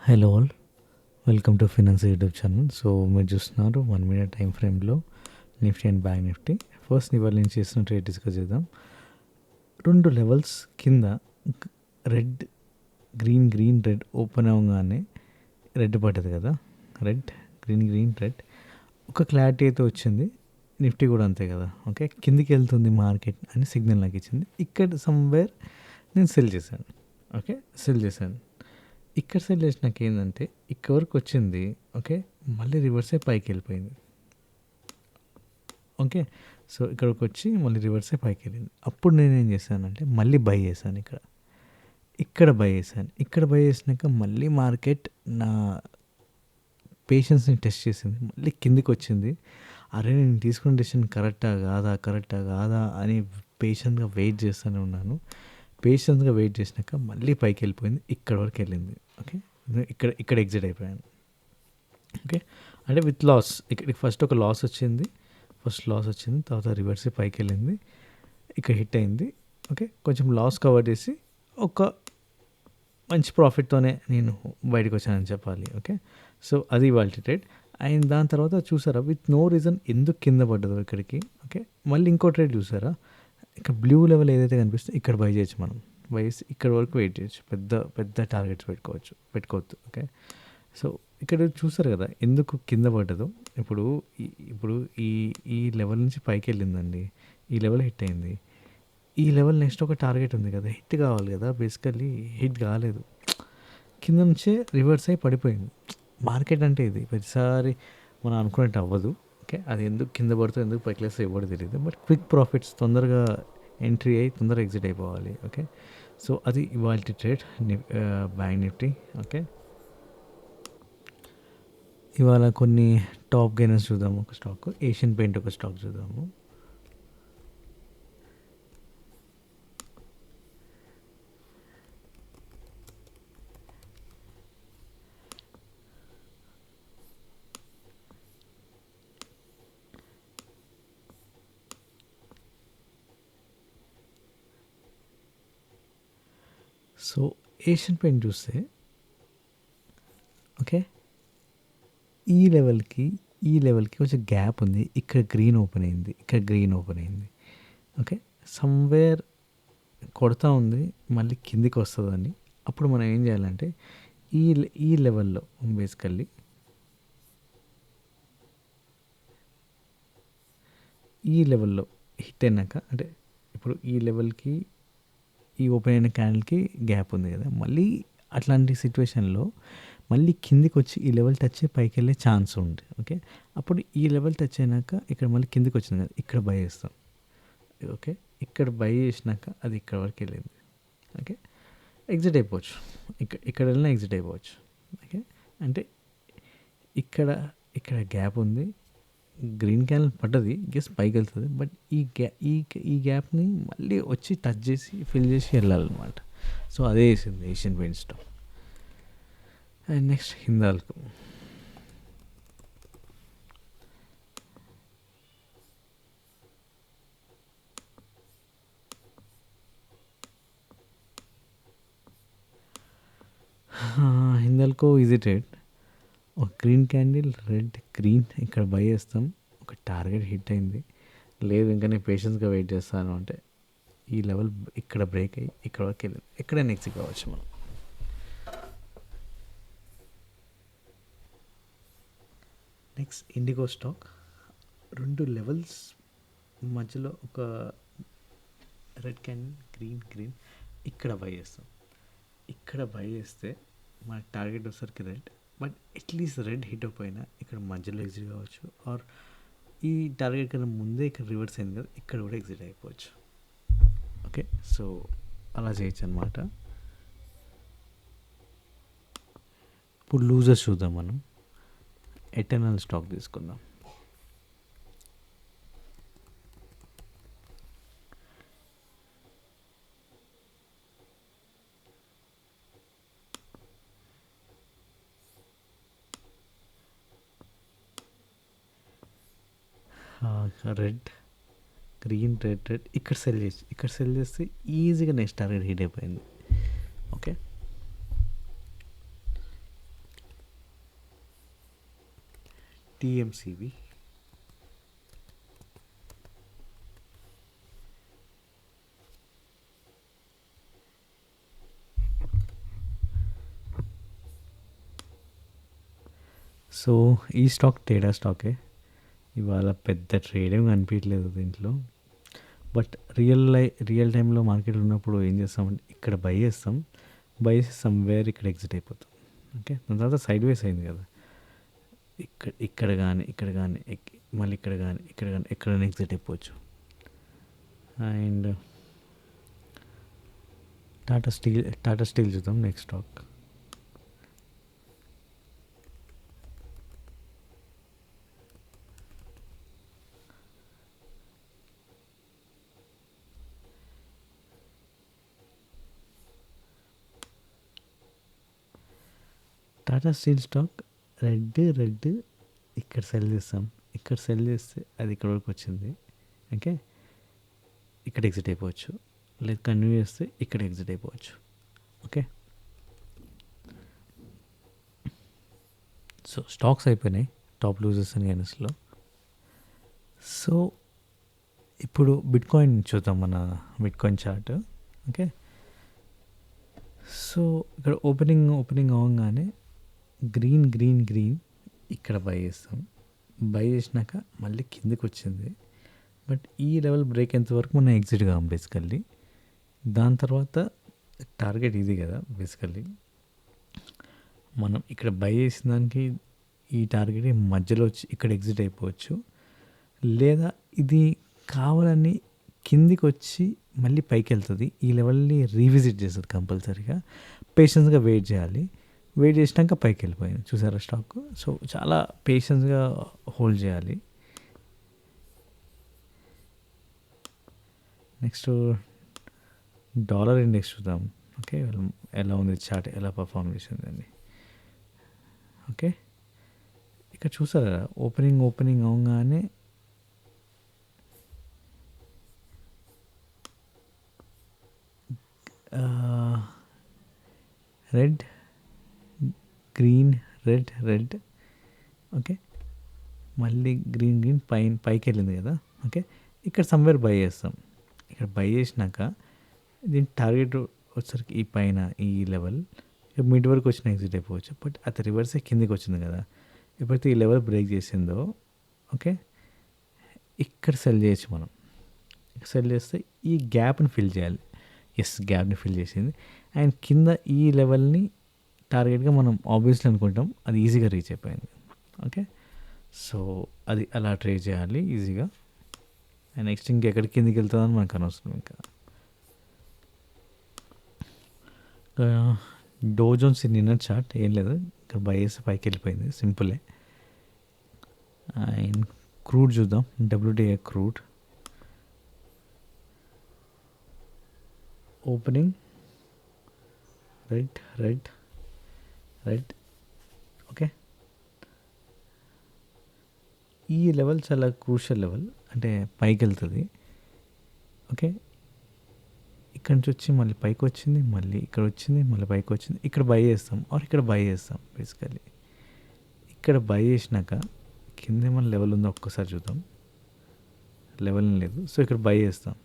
Hello all, welcome to finance YouTube channel. So మీరు చూస్తున్నారు 1 minute time ఫ్రేమ్లో Nifty and bank Nifty. First ఇవాళ నేను చేసిన ట్రేడ్ డిస్కస్ చేద్దాం. 2 లెవెల్స్ కింద రెడ్ గ్రీన్ రెడ్ ఓపెన్ అవ్వగానే రెడ్ పడ్డది కదా, రెడ్ గ్రీన్ రెడ్ ఒక క్లారిటీ అయితే వచ్చింది. నిఫ్టీ కూడా అంతే కదా, ఓకే కిందికి వెళ్తుంది మార్కెట్ అని సిగ్నల్ నాకు ఇచ్చింది. ఇక్కడ సమ్వేర్ నేను సెల్ చేశాను, ఓకే సెల్ చేశాను. ఇక్కడ సెల్ చేసినాక ఏంటంటే ఇక్కడ వరకు వచ్చింది, ఓకే మళ్ళీ రివర్స్ అయి పైకి వెళ్ళిపోయింది. ఓకే సో ఇక్కడికి వచ్చి మళ్ళీ రివర్స్ అయి పైకి వెళ్ళింది. అప్పుడు నేను ఏం చేశానంటే మళ్ళీ బై చేశాను. ఇక్కడ బై చేశాను. ఇక్కడ బై చేసినాక మళ్ళీ మార్కెట్ నా పేషెన్స్ని టెస్ట్ చేసింది, మళ్ళీ కిందికి వచ్చింది. అరే నేను తీసుకున్న డెసిషన్ కరెక్టా కాదా అని పేషెంట్గా వెయిట్ చేస్తూనే ఉన్నాను. పేషెన్స్గా వెయిట్ చేసినాక మళ్ళీ పైకి వెళ్ళిపోయింది, ఇక్కడ వరకు వెళ్ళింది. ఓకే ఇక్కడ ఎగ్జిట్ అయిపోయాను. ఓకే అంటే విత్ లాస్. ఇక్కడ ఫస్ట్ ఒక లాస్ వచ్చింది, తర్వాత రివర్స్ పైకి వెళ్ళింది, ఇక్కడ హిట్ అయింది. ఓకే కొంచెం లాస్ కవర్ చేసి ఒక మంచి ప్రాఫిట్తోనే నేను బయటకు వచ్చానని చెప్పాలి. ఓకే సో అది ఇవాళ ట్రేడ్. అండ్ దాని తర్వాత చూసారా విత్ నో రీజన్ ఎందుకు కింద పడ్డదో ఇక్కడికి. ఓకే మళ్ళీ ఇంకో ట్రేడ్ చూసారా, ఇక్కడ బ్లూ లెవెల్ ఏదైతే కనిపిస్తుందో ఇక్కడ బై చేయొచ్చు. మనం బై చేసి ఇక్కడ వరకు వెయిట్ చేయొచ్చు, పెద్ద టార్గెట్స్ పెట్టుకోవద్దు. ఓకే సో ఇక్కడ చూసారు కదా ఎందుకు కింద పడ్డదో. ఇప్పుడు ఈ లెవెల్ నుంచి పైకి వెళ్ళిందండి, ఈ లెవెల్ హిట్ అయింది. ఈ లెవెల్ నెక్స్ట్ ఒక టార్గెట్ ఉంది కదా, హిట్ కావాలి కదా. బేసికల్లీ హిట్ కాలేదు, కింద నుంచే రివర్స్ అయి పడిపోయింది. మార్కెట్ అంటే ఇది ప్రతిసారి మనం అనుకున్నట్టు అవ్వదు. ఓకే అది ఎందుకు కింద పడుతుంది, ఎందుకు పైకి లేస్తే ఇవ్వడం తెలియదు. బట్ క్విక్ ప్రాఫిట్స్, తొందరగా ఎంట్రీ అయ్యి తొందరగా ఎగ్జిట్ అయిపోవాలి. ఓకే సో అది ఇవాళ ట్రేడ్ బ్యాంక్ నిఫ్టీ. ఓకే ఇవాళ కొన్ని టాప్ గెయినర్స్ చూద్దాము. ఒక స్టాక్ ఏషియన్ పెయింట్, ఒక స్టాక్ చూద్దాము. సో ఏషియన్ పెయింట్ చూస్తే ఓకే ఈ లెవెల్కి కొంచెం గ్యాప్ ఉంది. ఇక్కడ గ్రీన్ ఓపెన్ అయింది, ఓకే సమ్వేర్ కొడతా ఉంది, మళ్ళీ కిందికి వస్తుందని. అప్పుడు మనం ఏం చేయాలంటే ఈ లెవెల్లో బేసికల్లీ ఈ లెవెల్లో హిట్ అయినాక, అంటే ఇప్పుడు ఈ లెవెల్కి ఈ ఓపెన్ అయిన క్యాండిల్కి గ్యాప్ ఉంది కదా, మళ్ళీ అట్లాంటి సిచ్యువేషన్లో మళ్ళీ కిందికి వచ్చి ఈ లెవెల్ టచ్ అయ్యి పైకి వెళ్ళే ఛాన్స్ ఉంది. ఓకే అప్పుడు ఈ లెవెల్ టచ్ అయినాక ఇక్కడ మళ్ళీ కిందికి వచ్చింది కదా, ఇక్కడ బై చేస్తాం. ఓకే ఇక్కడ బై చేసినాక అది ఇక్కడ వరకు వెళ్ళింది. ఓకే ఎగ్జిట్ అయిపోవచ్చు, ఇక్కడ వెళ్ళినా ఎగ్జిట్ అయిపోవచ్చు. ఓకే అంటే ఇక్కడ గ్యాప్ ఉంది, గ్రీన్ క్యాండిల్ పడ్డది, గెస్ పైకి వెళ్తుంది. బట్ ఈ గ్యాప్ని మళ్ళీ వచ్చి టచ్ చేసి ఫిల్ చేసి వెళ్ళాలన్నమాట. సో అదే వేసింది Asian paint stock. And next Hindalco. Hindalco easy trade. ఒక గ్రీన్ క్యాండిల్, రెడ్ గ్రీన్ ఇక్కడ బై చేస్తాం. ఒక టార్గెట్ హిట్ అయింది, లేదు ఇంకా నేను పేషెన్స్గా వెయిట్ చేస్తాను అంటే ఈ లెవెల్ ఇక్కడ బ్రేక్ అయ్యి ఇక్కడ వరకు వెళ్ళింది, ఎక్కడైనా ఎగ్జిట్ కావచ్చు మనం. Next IndiGo stock. 2 లెవెల్స్ మధ్యలో ఒక రెడ్ క్యాండిల్, గ్రీన్ ఇక్కడ బై చేస్తాం. ఇక్కడ బై చేస్తే మన టార్గెట్ వచ్చేసరికి red, but at least red hit అయిపోయినా ఇక్కడ మధ్యలో ఎగ్జిట్ కావచ్చు. ఆర్ ఈ టార్గెట్ కన్నా ముందే ఇక్కడ రివర్స్ అయింది కదా, ఇక్కడ కూడా ఎగ్జిట్ అయిపోవచ్చు. ఓకే సో అలా చేయొచ్చు అనమాట. ఇప్పుడు లూజర్స్ చూద్దాం మనం. ఎటర్నల్ స్టాక్ తీసుకుందాం. రెడ్ రెడ్ ఇక్కడ సెల్ చేస్తే ఈజీగా నెక్స్ట్ టార్గెట్ హిట్ అయిపోయింది. ఓకే టీఎంసీవి. సో ఈ స్టాక్ టేడా స్టాకే. ఇవాళ పెద్ద ట్రేడ్ ఏమి కనిపించలేదు దీంట్లో. బట్ రియల్ టైంలో మార్కెట్ ఉన్నప్పుడు ఏం చేస్తామంటే ఇక్కడ బై చేస్తాం, బై చేసి సమ్వేర్ ఇక్కడ ఎగ్జిట్ అయిపోతాం. ఓకే, దాని తర్వాత సైడ్ వేస్ అయింది కదా, ఇక్కడ కానీ మళ్ళీ ఇక్కడ కానీ ఎక్కడైనా ఎగ్జిట్ అయిపోవచ్చు. అండ్ టాటా స్టీల్ చూద్దాం next stock. Tata steel stock red ఇక్కడ సెల్ చేస్తాం, ఇక్కడ సెల్ చేస్తే అది ఇక్కడ వరకు వచ్చింది. ఓకే, ఇక్కడ ఎగ్జిట్ అయిపోవచ్చు, లేదు కంటిన్యూ చేస్తే ఇక్కడ ఎగ్జిట్ అయిపోవచ్చు. ఓకే, సో స్టాక్స్ అయిపోయినాయి టాప్ లూజర్స్ అండ్ గెయినర్స్లో. సో ఇప్పుడు బిట్కాయిన్ చూద్దాం, మన బిట్కాయిన్ చార్ట్. ఓకే, సో ఇక్కడ ఓపెనింగ్ అవ్వగానే గ్రీన్ ఇక్కడ బై చేస్తాం, బై చేసినాక మళ్ళీ కిందకి వచ్చింది. బట్ ఈ లెవెల్ బ్రేక్ ఎంతవరకు మనం ఎగ్జిట్ కాం బేసికల్లీ. దాని తర్వాత టార్గెట్ ఇది కదా బేసికల్లీ, మనం ఇక్కడ బై చేసిన దానికి ఈ టార్గెట్ మధ్యలో వచ్చి ఇక్కడ ఎగ్జిట్ అయిపోవచ్చు, లేదా ఇది కావాలని కిందికి వచ్చి మళ్ళీ పైకి వెళ్తుంది, ఈ లెవెల్ని రీవిజిట్ చేస్తుంది కంపల్సరీగా. పేషెన్స్గా వెయిట్ చేయాలి, వెయిట్ చేసినాక పైకి వెళ్ళిపోయింది చూసారా స్టాక్. సో చాలా పేషెన్స్గా హోల్డ్ చేయాలి. నెక్స్ట్ డాలర్ ఇండెక్స్ చూద్దాం. ఓకే, ఎలా ఉంది చార్ట్, ఎలా పర్ఫామ్ చేసిందండి. ఓకే, ఇక్కడ చూసారా ఓపెనింగ్ అవగానే రెడ్ గ్రీన్ రెడ్. ఓకే, మళ్ళీ గ్రీన్ పైకి వెళ్ళింది కదా. ఓకే, ఇక్కడ సమ్వేర్ బై చేస్తాం, ఇక్కడ బై చేసినాక దీని టార్గెట్ వచ్చేసరికి ఈ పైన ఈ లెవెల్ మిడ్ వరకు వచ్చిన ఎగ్జిట్ అయిపోవచ్చు. బట్ అది రివర్సే కిందికి వచ్చింది కదా, ఎప్పుడైతే ఈ లెవెల్ బ్రేక్ చేసిందో ఓకే ఇక్కడ సెల్ చేయొచ్చు మనం. సెల్ చేస్తే ఈ గ్యాప్ని ఫిల్ చేయాలి. గ్యాప్ని ఫిల్ చేసింది. అండ్ కింద ఈ లెవెల్ని టార్గెట్గా మనం ఆబ్వియస్లీ అనుకుంటాం, అది ఈజీగా రీచ్ అయిపోయింది. ఓకే, సో అది అలా ట్రేడ్ చేయాలి ఈజీగా. అండ్ నెక్స్ట్ ఇంకెక్కడికి కిందికి వెళ్తుందని మనకు అనవసరం. ఇంకా డో జోన్స్ నిన్న చార్ట్ ఏం లేదు, ఇక్కడ బై చేసి పైకి వెళ్ళిపోయింది, సింపులే. అండ్ క్రూడ్ చూద్దాం, WTI crude opening red. Okay, ఈ లెవెల్ చాలా క్రూషియల్ లెవెల్, అంటే పైకి వెళ్తుంది. ఓకే, ఇక్కడ నుంచి వచ్చి మళ్ళీ పైకి వచ్చింది, మళ్ళీ ఇక్కడ వచ్చింది, మళ్ళీ పైకి వచ్చింది, ఇక్కడ బై చేస్తాం ఇక్కడ బై చేస్తాం బేసికలీ. ఇక్కడ బై చేసినాక కింద ఏమైనా లెవెల్ ఉందో ఒక్కసారి చూద్దాం, లెవెల్ లేదు. సో ఇక్కడ బై చేస్తాం.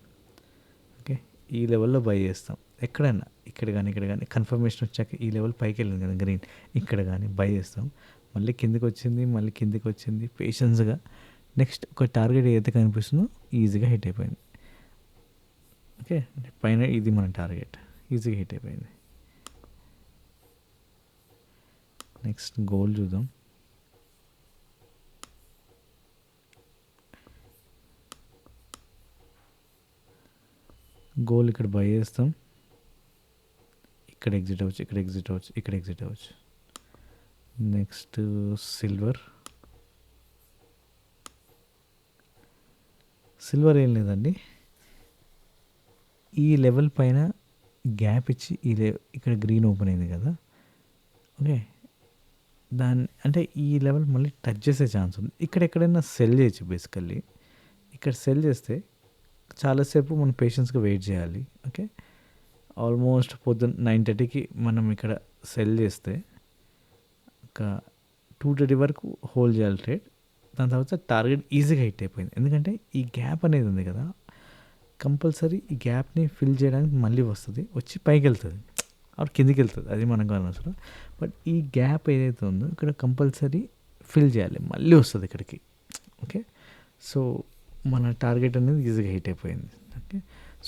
ఓకే, ఈ లెవెల్లో బై చేస్తాం, ఎక్కడైనా ఇక్కడ కానీ కన్ఫర్మేషన్ వచ్చాక ఈ లెవెల్ పైకి వెళ్ళింది కదా గ్రీన్, ఇక్కడ కానీ బై చేస్తాం. మళ్ళీ కిందికి వచ్చింది పేషెన్స్గా. నెక్స్ట్ ఒక టార్గెట్ ఏదైతే కనిపిస్తుందో ఈజీగా హిట్ అయిపోయింది. ఓకే, పైన ఇది మన టార్గెట్, ఈజీగా హిట్ అయిపోయింది. నెక్స్ట్ గోల్డ్ చూద్దాం. గోల్డ్ ఇక్కడ బై చేస్తాం, ఇక్కడ ఎగ్జిట్ అవ్వచ్చు. నెక్స్ట్ సిల్వర్ ఏం లేదండి, ఈ లెవెల్ పైన గ్యాప్ ఇచ్చి ఇక్కడ గ్రీన్ ఓపెన్ అయింది కదా. ఓకే, అంటే ఈ లెవెల్ మళ్ళీ టచ్ చేసే ఛాన్స్ ఉంది. ఇక్కడ ఎక్కడైనా సెల్ చేయొచ్చు బేసికల్లీ. ఇక్కడ సెల్ చేస్తే చాలాసేపు మనం పేషెన్స్గా వెయిట్ చేయాలి. ఓకే, ఆల్మోస్ట్ పొద్దున్న 9:30కి మనం ఇక్కడ సెల్ చేస్తే ఒక 2:30 వరకు హోల్డ్ చేయాలి ట్రేడ్. దాని తర్వాత టార్గెట్ ఈజీగా హిట్ అయిపోయింది. ఎందుకంటే ఈ గ్యాప్ అనేది ఉంది కదా, కంపల్సరీ ఈ గ్యాప్ని ఫిల్ చేయడానికి మళ్ళీ వస్తుంది, వచ్చి పైకి వెళ్తుంది ఆర్ కిందికి వెళ్తుంది, అది మనకు అనవసరం. బట్ ఈ గ్యాప్ ఏదైతే ఉందో ఇక్కడ కంపల్సరీ ఫిల్ చేయాలి, మళ్ళీ వస్తుంది ఇక్కడికి. ఓకే, సో మన టార్గెట్ అనేది ఈజీగా హిట్ అయిపోయింది. ఓకే,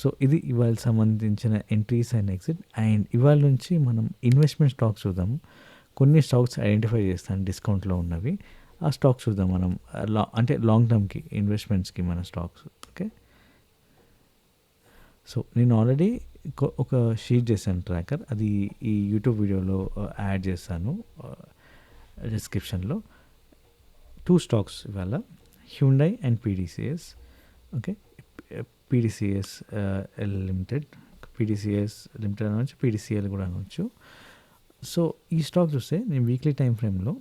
సో ఇది ఇవాళ సంబంధించిన ఎంట్రీస్ అండ్ ఎగ్జిట్. అండ్ ఇవాళ నుంచి మనం ఇన్వెస్ట్మెంట్ స్టాక్స్ చూద్దాము. కొన్ని స్టాక్స్ ఐడెంటిఫై చేస్తాను డిస్కౌంట్లో ఉన్నవి, ఆ స్టాక్స్ చూద్దాం మనం. అంటే లాంగ్ టర్మ్కి ఇన్వెస్ట్మెంట్స్కి మన స్టాక్స్. ఓకే, సో నేను ఆల్రెడీ ఒక షీట్ చేశాను ట్రాకర్, అది ఈ యూట్యూబ్ వీడియోలో యాడ్ చేస్తాను డిస్క్రిప్షన్లో. 2 స్టాక్స్ ఇవాళ, Hyundai and PDCS. Okay, PDCS limited, PDCS limited అనవచ్చు, పీడీసీఎల్ కూడా అనవచ్చు. సో ఈ స్టాక్ చూస్తే నేను వీక్లీ టైం ఫ్రేమ్లో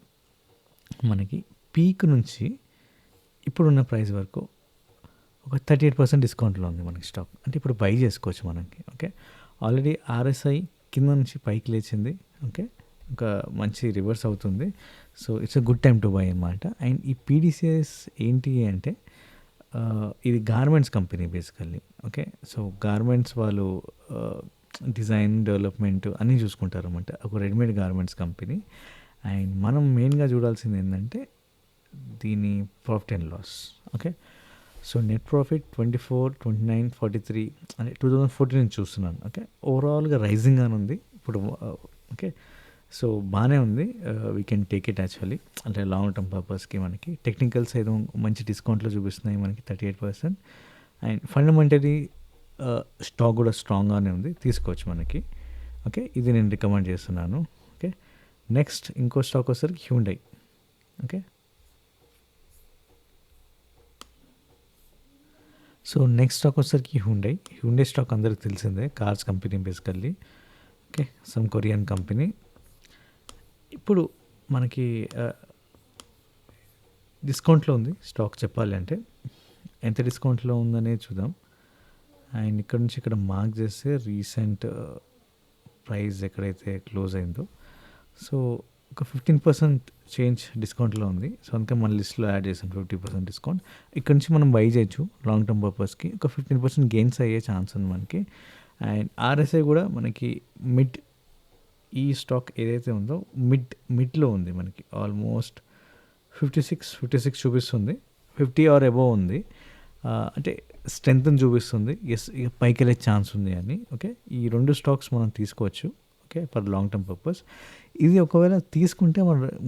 మనకి పీక్ నుంచి ఇప్పుడున్న ప్రైస్ వరకు ఒక 38% డిస్కౌంట్లో ఉంది మనకి స్టాక్. అంటే ఇప్పుడు బై చేసుకోవచ్చు మనకి. ఓకే, ఆల్రెడీ ఆర్ఎస్ఐ కింద నుంచి పైకి లేచింది. ఓకే, ఒక మంచి రివర్స్ అవుతుంది. So it's a good time to buy అన్నమాట. అండ్ ఈ పీడీసీఎస్ ఏంటి అంటే ఇది garments company basically. Okay, so garments వాళ్ళు డిజైన్ డెవలప్మెంట్ అన్నీ చూసుకుంటారు అన్నమాట, ఒక రెడీమేడ్ గార్మెంట్స్ కంపెనీ. అండ్ మనం మెయిన్గా చూడాల్సింది ఏంటంటే దీని profit and loss. Okay, so net profit 24, 29, 43 అంటే 2014 నుంచి చూస్తున్నాను. ఓకే, ఓవరాల్గా రైజింగ్ అని ఉంది ఇప్పుడు. ఓకే, సో బాగానే ఉంది, we can take it actually. అంటే లాంగ్ టర్మ్ పర్పస్కి మనకి టెక్నికల్స్ ఏదో మంచి డిస్కౌంట్లో చూపిస్తున్నాయి మనకి 38%. అండ్ ఫండమెంటలీ స్టాక్ కూడా స్ట్రాంగ్గానే ఉంది, తీసుకోవచ్చు మనకి. ఓకే, ఇది నేను రికమెండ్ చేస్తున్నాను. ఓకే, నెక్స్ట్ ఇంకో స్టాక్ వచ్చేసరికి Hyundai. Okay, so next stock వచ్చేసరికి హ్యుండై స్టాక్ అందరికి తెలిసిందే, cars company basically. Okay, some Korean company. ఇప్పుడు మనకి డిస్కౌంట్లో ఉంది స్టాక్ చెప్పాలి అంటే. ఎంత డిస్కౌంట్లో ఉందనేది చూద్దాం. అండ్ ఇక్కడ నుంచి ఇక్కడ మార్క్ చేస్తే రీసెంట్ ప్రైస్ ఎక్కడైతే క్లోజ్ అయిందో, సో ఒక 15% చేంజ్ డిస్కౌంట్లో ఉంది. సో అందుకే మన లిస్ట్లో యాడ్ చేసాం 50% డిస్కౌంట్. ఇక్కడ నుంచి మనం బై చేయొచ్చు లాంగ్ టర్మ్ పర్పస్కి. ఒక 15% గెయిన్స్ అయ్యే ఛాన్స్ ఉంది మనకి. అండ్ ఆర్ఎస్ఐ కూడా మనకి మిడ్, ఈ స్టాక్ ఏదైతే ఉందో మిడ్లో ఉంది మనకి. ఆల్మోస్ట్ 56 చూపిస్తుంది, 50 ఆర్ అబోవ్ ఉంది. అంటే స్ట్రెంగ్త్ని చూపిస్తుంది, ఎస్ ఇక పైకి వెళ్ళే ఛాన్స్ ఉంది అని. ఓకే, ఈ 2 స్టాక్స్ మనం తీసుకోవచ్చు. Okay, for long term purpose. ఇది ఒకవేళ తీసుకుంటే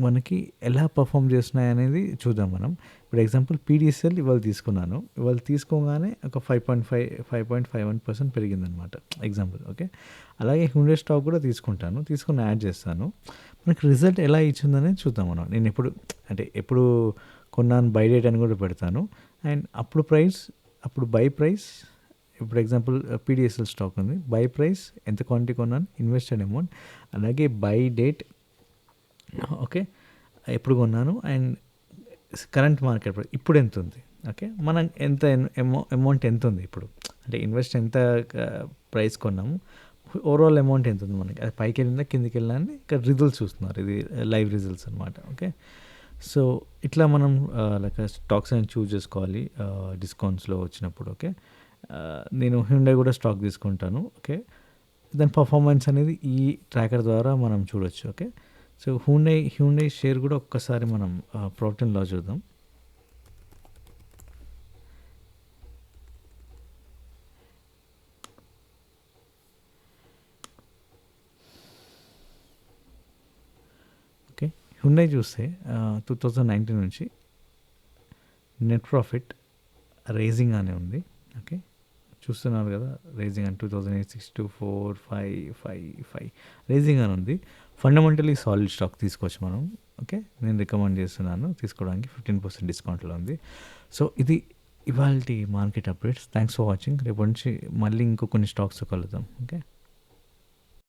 మనకి ఎలా పర్ఫామ్ చేస్తున్నాయి అనేది చూద్దాం మనం. ఇప్పుడు ఎగ్జాంపుల్ పీడీసీఎల్ ఇవాళ తీసుకున్నాను, ఇవాళ తీసుకోగానే ఒక 5.51% పెరిగిందనమాట ఎగ్జాంపుల్. ఓకే, అలాగే హ్యుండై స్టాక్ కూడా తీసుకుని యాడ్ చేస్తాను. మనకి రిజల్ట్ ఎలా ఇచ్చిందనేది చూద్దాం మనం. నేను ఎప్పుడు కొన్నాను బై డేట్ అని కూడా పెడతాను. అండ్ అప్పుడు బై ప్రైస్, ఇప్పుడు ఎగ్జాంపుల్ పీడీఎస్ఎల్ స్టాక్ ఉంది, బై ప్రైస్ ఎంత క్వాంటిటీ కొన్నాను, ఇన్వెస్టెడ్ అమౌంట్, అలాగే బై డేట్. ఓకే, ఎప్పుడు కొన్నాను అండ్ కరెంట్ మార్కెట్ ప్రైస్ ఇప్పుడు ఎంత ఉంది. ఓకే, మనం ఎంత అమౌంట్ ఎంత ఉంది ఇప్పుడు, అంటే ఇన్వెస్ట్ ఎంత ప్రైస్ కొన్నాము, ఓవరాల్ అమౌంట్ ఎంత ఉంది మనకి, అది పైకి వెళ్ళిందా కిందికి వెళ్ళినా అని ఇక్కడ రిజల్ట్స్ చూస్తున్నారు. ఇది లైవ్ రిజల్ట్స్ అనమాట. ఓకే, సో ఇట్లా మనం లైక్ స్టాక్స్ అని చూస్ చేసుకోవాలి డిస్కౌంట్స్లో వచ్చినప్పుడు. ఓకే, నేను హ్యుండై కూడా స్టాక్ తీసుకుంటాను. ఓకే, దాని పర్ఫార్మెన్స్ అనేది ఈ ట్రాకర్ ద్వారా మనం చూడొచ్చు. ఓకే, సో హ్యుండై షేర్ కూడా ఒక్కసారి మనం ప్రాఫిట్ అండ్ లాస్ చూద్దాం. ఓకే, హ్యుండై చూస్తే 2019 నుంచి నెట్ ప్రాఫిట్ రైజింగ్ అనే ఉంది. ఓకే, చూస్తున్నారు కదా, రైజింగ్ అని 2008 624 555 రైజింగ్ అని ఉంది. ఫండమెంటలీ సాలిడ్ స్టాక్ తీసుకోవచ్చు మనం. ఓకే, నేను రికమెండ్ చేస్తున్నాను తీసుకోవడానికి, 15% డిస్కౌంట్లో ఉంది. సో ఇది ఇవాల్టి market updates. Thanks for watching. రేపటి నుంచి మళ్ళీ ఇంకో కొన్ని స్టాక్స్ కలుద్దాం. ఓకే.